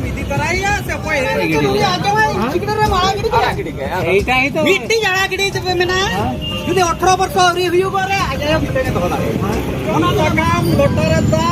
मिदी तरह से कोई मिट्टी जड़ा गिड़ी जब मेना जुदे 18 वर्ष आवरी हुयु करे आजे मिटे तो होला ओना काम लोटर दा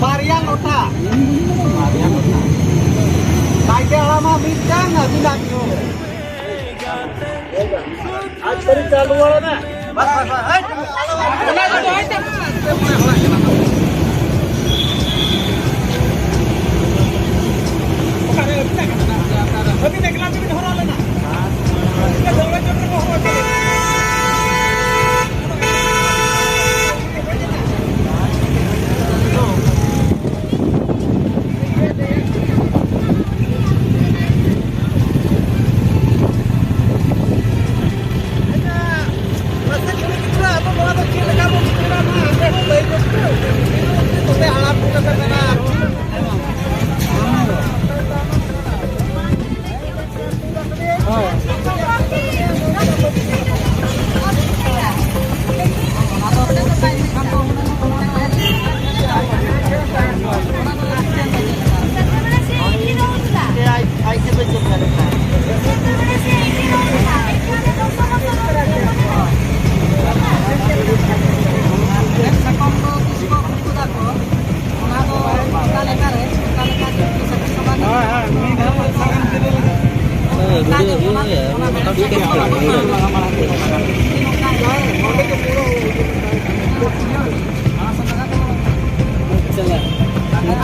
बारिया लोटा बाइके वाला मा मिटांग अदिला क्यों आज परी चालू वाला ना बस अभी निकला भी धरा लेना इसका दौड़े चक्कर को हो जाए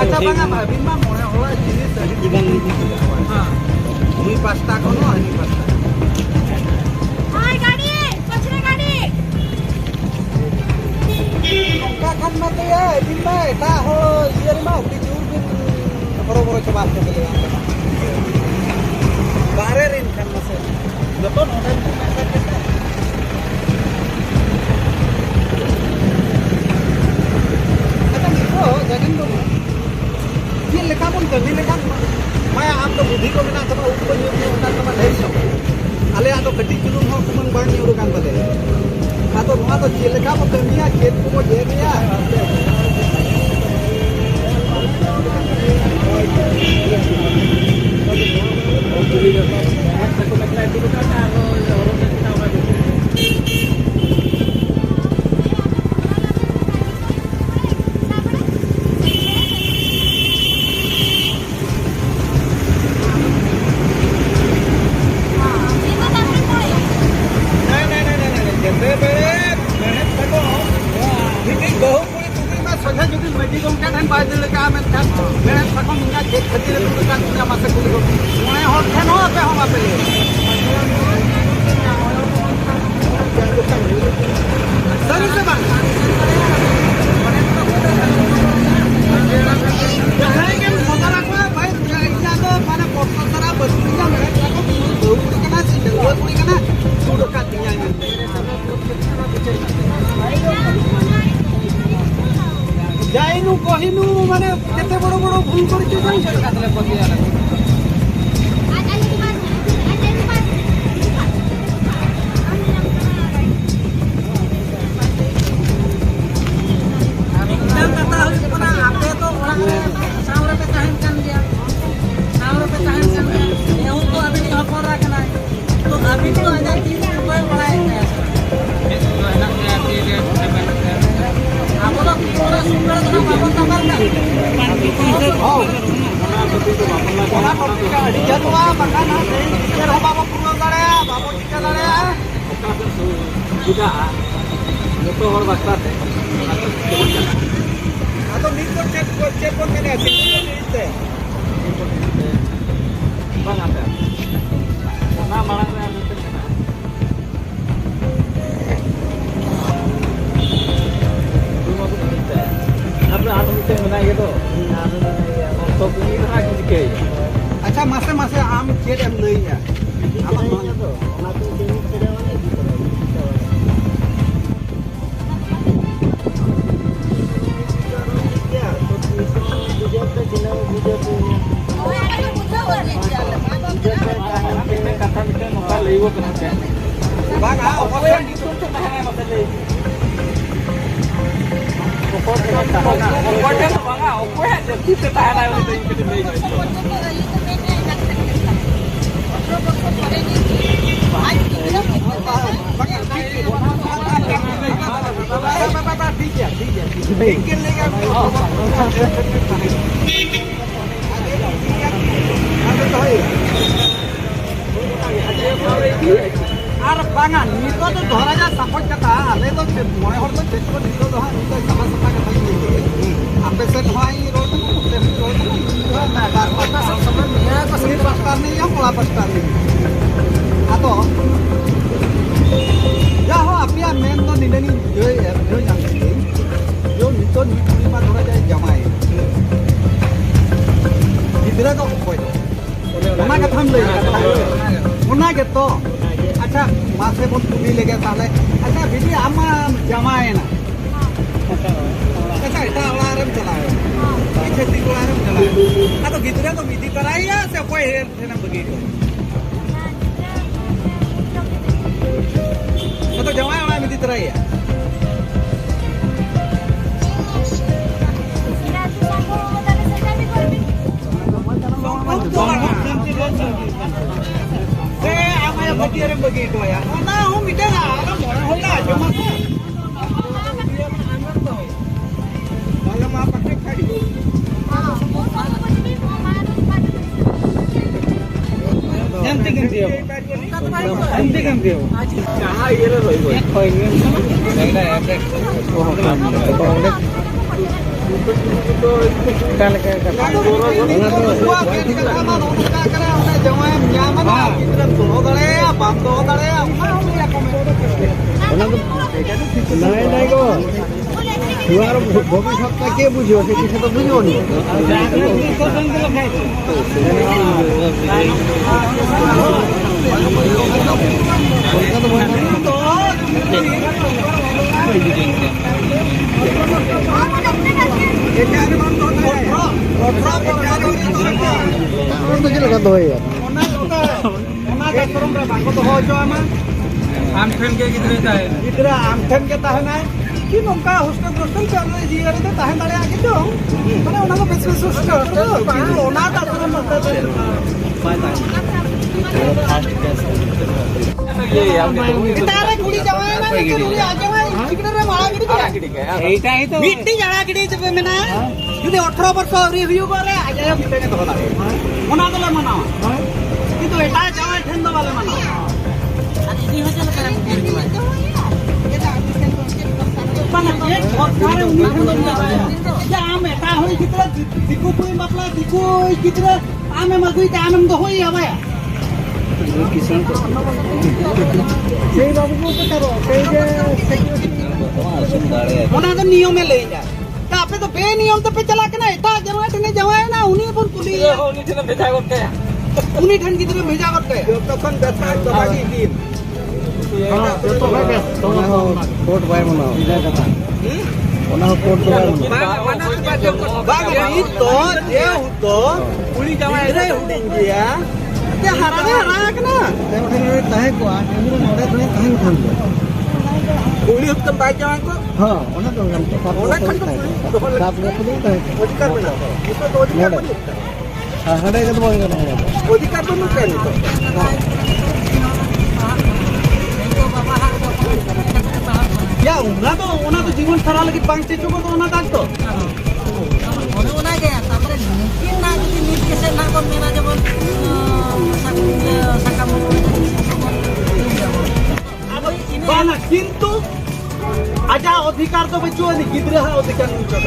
अच्छा bang भाभी मा मोने होला जिनिस जीवन हां मी पास्ता कोनो हनी पास्ता हाय गाड़ी पछरे गाड़ी का खान मत ये दिन में ता हो ये मा उठी दूर दिन बड़ो बड़ो चबास के ले बारे रिन खान मसे जतो नोडल अच्छा निको जगन दो ये लेखा पन कभी लेखा मैं आप तो बुद्धि को बिना sama ऊपर न्यूज होता sama ढेर सब आले आ तो कटी चुलुम हो कुमन बाण न्यूरो कान बले आ तो नुआ तो ये लेखा पन कमिया खेत को दे दिया जाइनु कहिनु माने केते बड़ बड़ भूल करछि जाई से कातले पकिया लागे अच्छा मासे मासे आम चेट एम लईया आम तो Bang, apa yang dituntut আর বাঙান নিতো তো ধরা যায় সাপোর্ট কথা আলে তো মনে হল তো দেখো নিতো তো হ্যাঁ নিতো সাফা সাফা কথা আপে সে হয় রোড না তার কথা সব সময় মিলে को सही प्रस्ताव नहीं है कोला प्रस्ताव नहीं atau ya ho apia men to nileni yo jangan yo nito ni ma dhora jay jamai gidra ko koi ona ka tham lei ona ke to acha mase bon tumi lege tale acha bidi ama jamai na acha eta alarm chalaye खेती को आराम चला तो gidra तो विधि कराई या से कोई है ना begitu तो जवाई वाला विधि कराई ya apa yang bagian begitu ya nah hum itu lah orang orang hola cuma malam apa kali Hentikan dia. Hentikan dia. Kah ini lah loh. Oh ini. Ada efek. Oh ada. Kalau Luar ভবিষ্যৎ কে বুঝিও সে কিছু তো বুঝিও নি Amten ke gidra amten ke tahanan कि नौका hostel hostel चल रही जी अरे तो ताहे दाड़े आके दो माने ओना को बेस बेस हॉस्टल तो ओना ता तो मत तो फास्ट कैस ये तारे गुड़ी जवाए ना गुड़ी आ जाए चिकन रे माला गिड़ी के एटा ही तो मिट्टी जाड़ा गिड़ी जब मेना যদি 18 বছর রিভিউ করে आ जाए मिटे तो होला ओना तो मना কিন্তু এটা জवाए ठंडा वाले मना আরে এই হচ্ছে না mana ye khare uni khandon ja ame ta hoi kitra diku pui mapla diku kitra ame magui ta anam do hoi aba ya kisan ko sei babu ko to karo sei je security ona to niyom e lei ja ta ape to be niyom to pe chala ke na eta jawai na uni pun tuli uni thena bheja korte uni than kitra bheja korte তখন ব্যথা দবাগি দিন coat bye मना इधर कथा ओना coat bye मना बाग रही तो जे तो पुली जवाय रे हुडिंगिया ते हरा ना ते उठे ताहे को एमरो नोडे थने ताहे उठान पुली उत्तम बाय जवाय को हां ओना तो ओना खन तो साफ ने पुली ताहे अधिकार बना इसको तो अधिकार बना हां हडे के तो बना अधिकार तो नहीं तो या ओना तो जीवन सारा लगी पांचटे चुको तो ओना दाग तो ओना के तापरे निकिन ना যদি নিট কেসে না কোন মেনা যেমন সাকাম বানা কিন্তু আজা অধিকার তো বেচুনি গিদ্রে হা অধিকার নিচো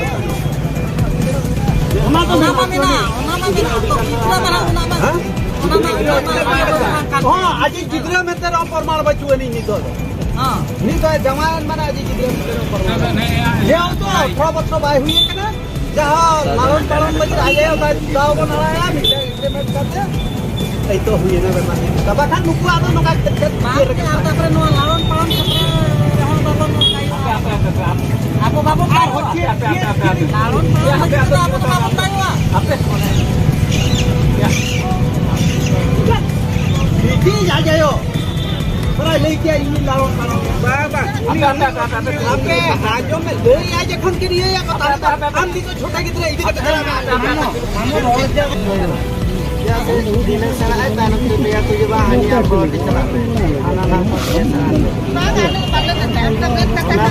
ওনা তো না মানে না ওনা মানে তো গিদ্রা মারা ওনা हां आज गidra में तेरा परमार बचुनी नी तो हां नी तो जवान माने आज गidra में तेरा परमार ये तो 18 बच्चा भाई हुई है ना जहां लालन पालन बच आए गांव बनाया मिटे इंप्लीमेंट करते ए तो हुई ना बेमान तब खान नुकु आदो नका खेत तापर नो लालन पालन सप्रे रहन बाबा काई आपो बाबू का होची लालन पालन आपो बाबू तावा आपे या Ini aja yo. Para lagi ini lawan kalau. Bang. आपके आजो में दो या जखन के लिए या बता हम भी तो छोटा कितना इधर का या से दिन से है तानो के लिया तो ये बाहर या को चला आना ना ना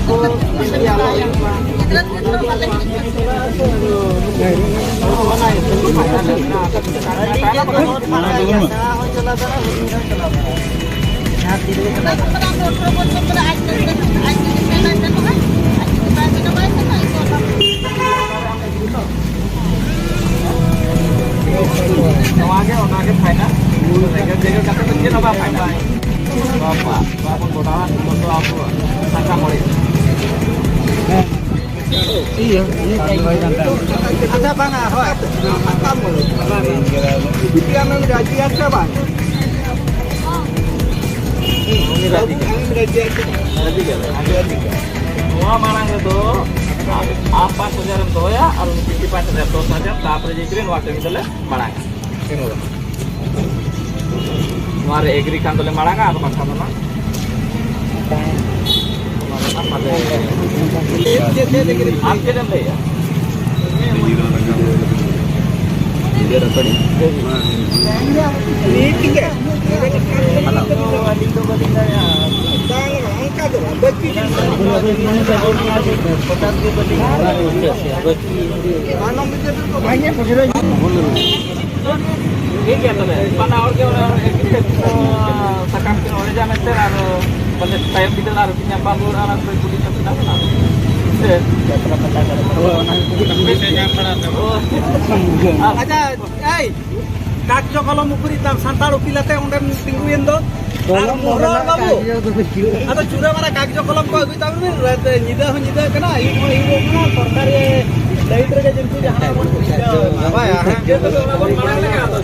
को इंडिया वाला इधर तो वाले बनाए तो फायदा ना चला चला यहाँ तीन आगे और आगे फायदा जगह कते बच्चे ना फायदा बापा बापा गोड़ा तो आप संख्या मोड़े iya ini ada bang apa kamu dia mengaji apa bang ini berarti ada tiga semua marang itu apa sejarah itu ya alun pipi pas sejarah itu saja tak perlu waktu itu le marang ini हमारे agree कांड ले मारांगा तो पक्का ना आपके दम ले यार ये रखड़ी ये ठीक है हेलो वाली तो बदिंदा यार तांग अंका दो बच्ची पचास के बदिंदा बच्ची आनो में तो भाई पकड़ो ये क्या तो है पाना और क्या sakam ke oleh jangan terlalu pada saya tidak harus nyambar anak berkulit tidak benar. Aja, kak jo kalau mukuri tam santar upilate undem tingguin do. Kalau murah babu. Atau curah mana kak jo kalau kau itu tahu nih, nyida kena ini mana sorkari dari terus jentu jahat. Apa ya? Kita tu orang mana lagi atau?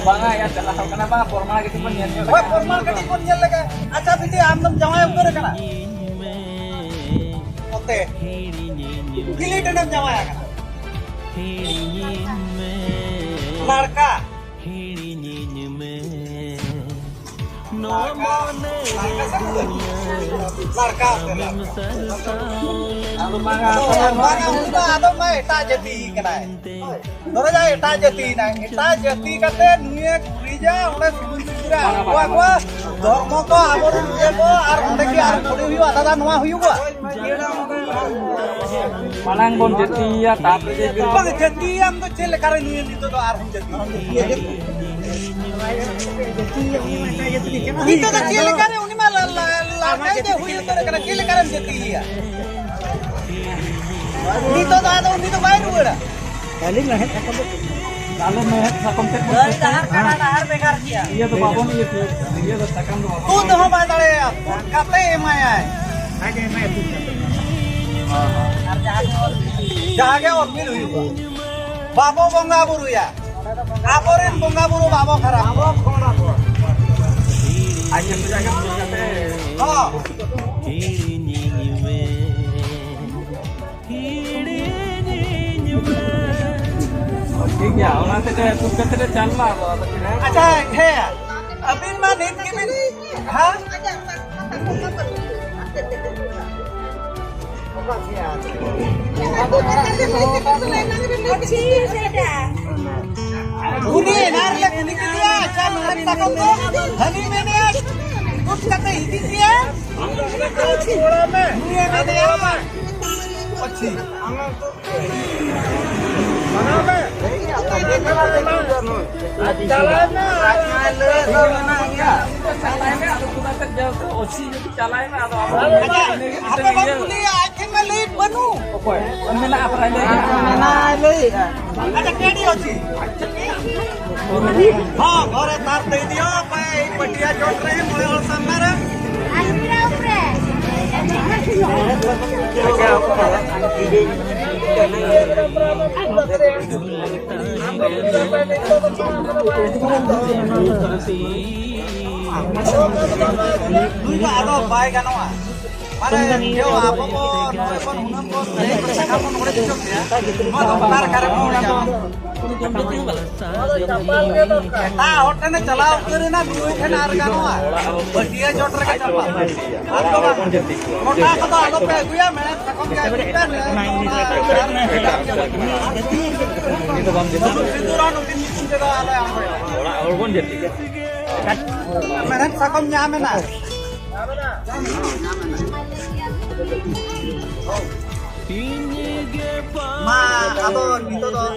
Bangga ya telah kenapa formal gitu pun ya. Wah formal gitu pun ya lagi. Acha piti amdam jawai ukur kana. Oke. Gili denam jawai kana. Larka. Larka. Alu bangga udah atau mai tak jadi kena. Dora jai tak jadi nang, tak jadi kate dunia kurija oleh sebunjira. Gua dormo ko abor ye ko ar onde ki ar khodi huyu ada noa huyu gua. Malang bon jadi ya tapi bang jadi am to chele kare niye itu to ar jadi. Itu to chele kare uni mal la kai de huyu to kare chele kare jadi ya. Itu to ada uni to baru gua. Kali lah kalau मैं contact दहार बेकार किया ये तो बाबू ने ये तो सकम तू तो हम बादले काते माया आगे मैं तू हां जागे और मिल हुई बाबू बंगा बुरु या आपोरेन बंगा बुरु बाबू खराब बाबू कोना को आगे तो जाके काते हां ठीक है और से तू कते चल ला अच्छा है अभी मैं नींद के में हां गुनी नार लग निकलिया चल तकम तो हनी मैंने कुछ कते ही दिया थोड़ा में मुझे मैंने अच्छी बना में चलाए अच्छा केडी अछि हां घरे तार दे दियो पटिया जोट रहे मोले और सामने रे आदो बाय गानवा माने यो आपको नोएपन हुनम को सही प्रकार कामन उड़े दिसो या मो बार करे पौड़ी जा ता होटने चलाओ करे ना दुई ठन आर गानवा बटिया जोटर के चलवा मोटा को तो आगो पे गुया मैं सकम के तो बम दे सिंदूरा नु दिन दे आले और कोन जेती मैं सकम nya में ना Ma atau gitu toh,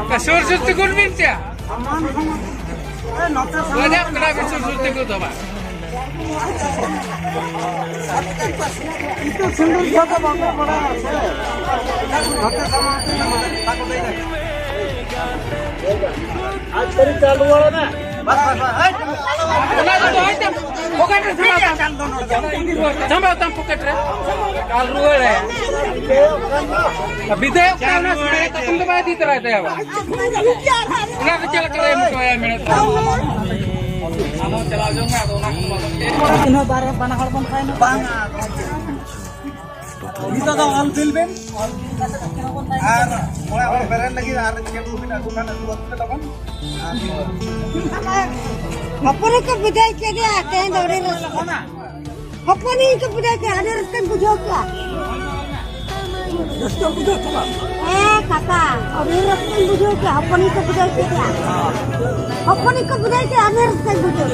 Kasur susu kurmin cia. Banyak kenapa susu susu coba? itu sendiri juga bangga pada आज तरी चालू वाला ना बस Kita tahu al filmen, mulai beren lagi ada yang mungkin aku kan aku waktu itu kan. अपने को बुझाई के लिए आते हैं दौड़े में अपने को बुझाई के आधे रास्ते में बुझो क्या काका अभी रास्ते में बुझो क्या अपने को बुझाई के क्या अपने को बुझाई के आधे रास्ते में बुझो